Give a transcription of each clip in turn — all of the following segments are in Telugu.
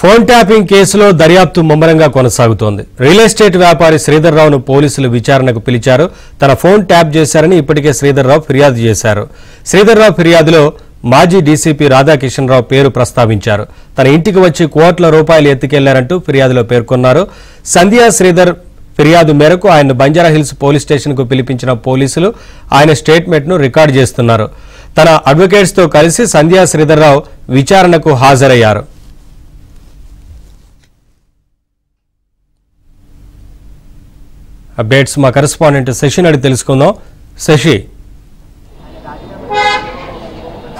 ఫోన్ ట్యాపింగ్ కేసులో దర్యాప్తు ముమ్మరంగా కొనసాగుతోంది. రియల్ ఎస్టేట్ వ్యాపారి శ్రీధర్ రావును పోలీసులు విచారణకు పిలిచారు. తన ఫోన్ ట్యాప్ చేశారని ఇప్పటికే శ్రీధర్ రావు ఫిర్యాదు చేశారు. శ్రీధర్ రావు ఫిర్యాదులో మాజీ డీసీపీ రాధాకిషన్ రావు పేరు ప్రస్తావించారు. తన ఇంటికి వచ్చి కోట్ల రూపాయలు ఎత్తుకెళ్లారంటూ ఫిర్యాదులో పేర్కొన్నారు. సంధ్యా శ్రీధర్ ఫిర్యాదు మేరకు ఆయన బంజారాహిల్స్ పోలీస్ స్టేషన్ కు పిలిపించిన పోలీసులు ఆయన స్టేట్మెంట్ ను రికార్డు చేస్తున్నారు. తన అడ్వకేట్స్ తో కలిసి సంధ్యా శ్రీధర్ రావు విచారణకు హాజరయ్యారు. అప్డేట్స్ మా కరెస్పాండెంట్ శశిని అడిగి తెలుసుకుందాం. శశి,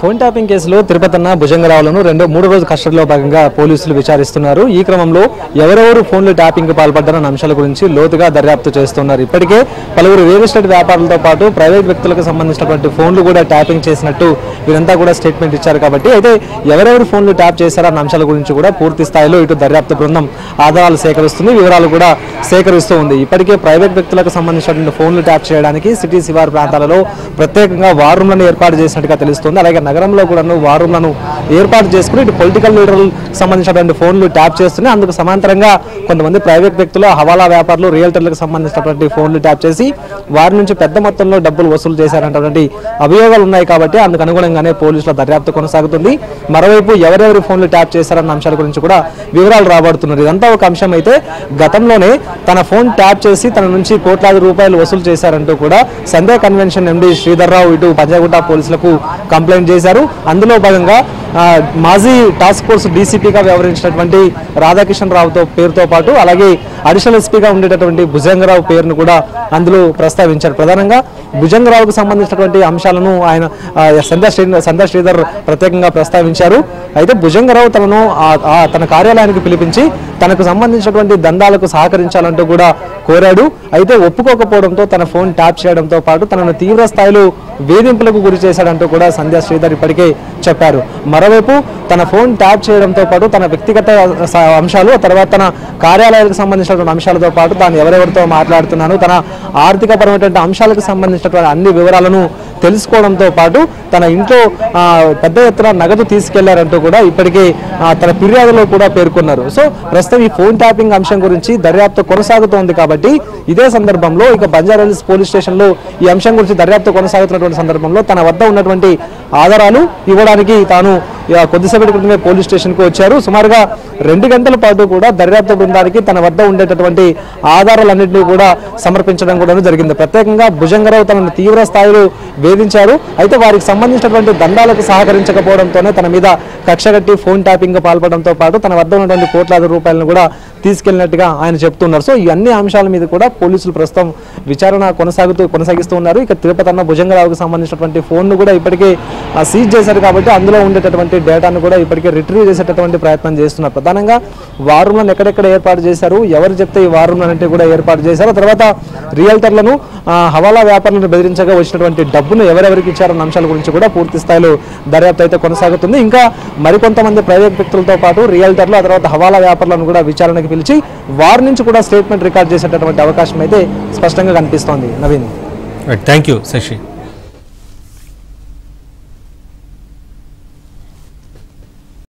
ఫోన్ ట్యాపింగ్ కేసులో తిరుపతన్న భుజంగరావులను మూడో రోజు కస్టడీలో భాగంగా పోలీసులు విచారిస్తున్నారు. ఈ క్రమంలో ఎవరెవరు ఫోన్లు ట్యాపింగ్ కు పాల్పడ్డారన్న అంశాల గురించి లోతుగా దర్యాప్తు చేస్తున్నారు. ఇప్పటికే పలువురు రియల్ ఎస్టేట్ వ్యాపారులతో పాటు ప్రైవేట్ వ్యక్తులకు సంబంధించినటువంటి ఫోన్లు కూడా ట్యాపింగ్ చేసినట్టు వీరంతా కూడా స్టేట్మెంట్ ఇచ్చారు. కాబట్టి అయితే ఎవరెవరు ఫోన్లు ట్యాప్ చేశారన్న అంశాల గురించి కూడా పూర్తి స్థాయిలో ఇటు దర్యాప్తు బృందం ఆధారాలు సేకరిస్తుంది, వివరాలు కూడా సేకరిస్తూ ఉంది. ఇప్పటికే ప్రైవేట్ వ్యక్తులకు సంబంధించినటువంటి ఫోన్లు ట్యాప్ చేయడానికి సిటీ శివారు ప్రాంతాలలో ప్రత్యేకంగా వార్ రూమ్లను ఏర్పాటు చేసినట్టుగా తెలుస్తుంది. అలాగే నగరంలో కూడా వార్ రూమ్లను ఏర్పాటు చేసుకుని ఇటు పొలిటికల్ లీడర్లకు సంబంధించినటువంటి ఫోన్లు ట్యాప్ చేస్తున్నాయి. అందుకు సమాంతరంగా కొంతమంది ప్రైవేట్ వ్యక్తులు, హవాలా వ్యాపారులు, రియల్టర్లకు సంబంధించినటువంటి ఫోన్లు ట్యాప్ చేసి వారి నుంచి పెద్ద మొత్తంలో డబ్బులు వసూలు చేశారన్నటువంటి అభియోగాలు ఉన్నాయి. కాబట్టి అందుకు అనుగుణంగానే పోలీసుల దర్యాప్తు కొనసాగుతుంది. మరోవైపు ఎవరెవరు ఫోన్లు ట్యాప్ చేశారన్న అంశాల గురించి కూడా వివరాలు రాబడుతున్నారు. ఇదంతా ఒక అంశం అయితే, గతంలోనే తన ఫోన్ ట్యాప్ చేసి తన నుంచి కోట్లాది రూపాయలు వసూలు చేశారంటూ కూడా సంధ్యా కన్వెన్షన్ ఎండీ శ్రీధర్ రావు ఇటు పంజాగుట్ట పోలీసులకు కంప్లైంట్ చేశారు. అందులో భాగంగా మాజీ టాస్క్ ఫోర్స్ డీసీపీగా వ్యవహరించినటువంటి రాధాకిషన్ రావు పేరుతో పాటు అలాగే అడిషనల్ ఎస్పీగా ఉండేటటువంటి భుజంగరావు పేరును కూడా అందులో ప్రస్తావించారు. ప్రధానంగా భుజంగరావుకు సంబంధించినటువంటి అంశాలను ఆయన సంధ్యా శ్రీధర్ ప్రత్యేకంగా ప్రస్తావించారు. అయితే భుజంగరావు తన కార్యాలయానికి పిలిపించి తనకు సంబంధించినటువంటి దందాలకు సహకరించాలంటూ కూడా కోరాడు. అయితే ఒప్పుకోకపోవడంతో తన ఫోన్ ట్యాప్ చేయడంతో పాటు తనను తీవ్ర స్థాయిలో వేధింపులకు గురి చేశాడంటూ కూడా సంధ్యా శ్రీధర్ ఇప్పటికే చెప్పారు. మరోవైపు తన ఫోన్ ట్యాప్ చేయడంతో పాటు తన వ్యక్తిగత అంశాలు, తర్వాత తన కార్యాలయాలకు సంబంధించినటువంటి అంశాలతో పాటు తాను ఎవరెవరితో మాట్లాడుతున్నాను, తన ఆర్థిక పరమైనటువంటి అంశాలకు సంబంధించినటువంటి అన్ని వివరాలను తెలుసుకోవడంతో పాటు తన ఇంట్లో పెద్ద ఎత్తున నగదు తీసుకెళ్లారంటూ కూడా ఇప్పటికే తన ఫిర్యాదులో కూడా పేర్కొన్నారు. సో ప్రస్తుతం ఈ ఫోన్ ట్యాపింగ్ అంశం గురించి దర్యాప్తు కొనసాగుతోంది. కాబట్టి ఇదే సందర్భంలో ఇక బంజారాహిల్స్ పోలీస్ స్టేషన్ లో ఈ అంశం గురించి దర్యాప్తు కొనసాగుతున్నటువంటి సందర్భంలో తన వద్ద ఉన్నటువంటి ఆధారాలు ఇవ్వడానికి తాను కొద్దిసేపటి క్రితమే పోలీస్ స్టేషన్ కు వచ్చారు. సుమారుగా 2 గంటల పాటు కూడా దర్యాప్తు బృందానికి తన వద్ద ఉండేటటువంటి ఆధారాలన్నింటినీ కూడా సమర్పించడం కూడా జరిగింది. ప్రత్యేకంగా భుజంగరావు తనను తీవ్ర స్థాయిలో వేధించారు. అయితే వారికి సంబంధించినటువంటి దందాలకు సహకరించకపోవడంతోనే తన మీద కక్షగట్టి ఫోన్ ట్యాపింగ్ పాల్పడంతో పాటు తన వద్ద ఉన్నటువంటి కోట్లాది రూపాయలను కూడా తీసుకెళ్లినట్టుగా ఆయన చెప్తున్నారు. సో ఈ అన్ని అంశాల మీద కూడా పోలీసులు ప్రస్తుతం విచారణ కొనసాగిస్తూ ఉన్నారు. ఇక తిరుపతన్న భుజంగరావుకు సంబంధించినటువంటి ఫోన్ను కూడా ఇప్పటికే సీజ్ చేశారు. కాబట్టి అందులో ఉండేటటువంటి డేటాను కూడా ఇప్పటికే రిట్రీవ్ చేసేటటువంటి ప్రయత్నం చేస్తున్నారు. ప్రధానంగా వార్ రూమ్లను ఎక్కడెక్కడ ఏర్పాటు చేశారు, ఎవరు చెప్తే ఈ వార్ రూమ్లన్నింటినీ కూడా ఏర్పాటు చేశారు, తర్వాత రియల్టర్లను, హవాలా వ్యాపారులను బెదిరించగా వచ్చినటువంటి డబ్బును ఎవరెవరికి ఇచ్చారన్న అంశాల గురించి కూడా పూర్తి స్థాయిలో దర్యాప్తు అయితే కొనసాగుతుంది. ఇంకా మరికొంతమంది ప్రైవేట్ వ్యక్తులతో పాటు రియల్టర్లు, ఆ తర్వాత హవాలా వ్యాపారులను కూడా విచారణకు పిలిచి వారి నుంచి కూడా స్టేట్మెంట్ రికార్డ్ చేసేటటువంటి అవకాశం అయితే స్పష్టంగా కనిపిస్తోంది. Naveen, thank you Shashi.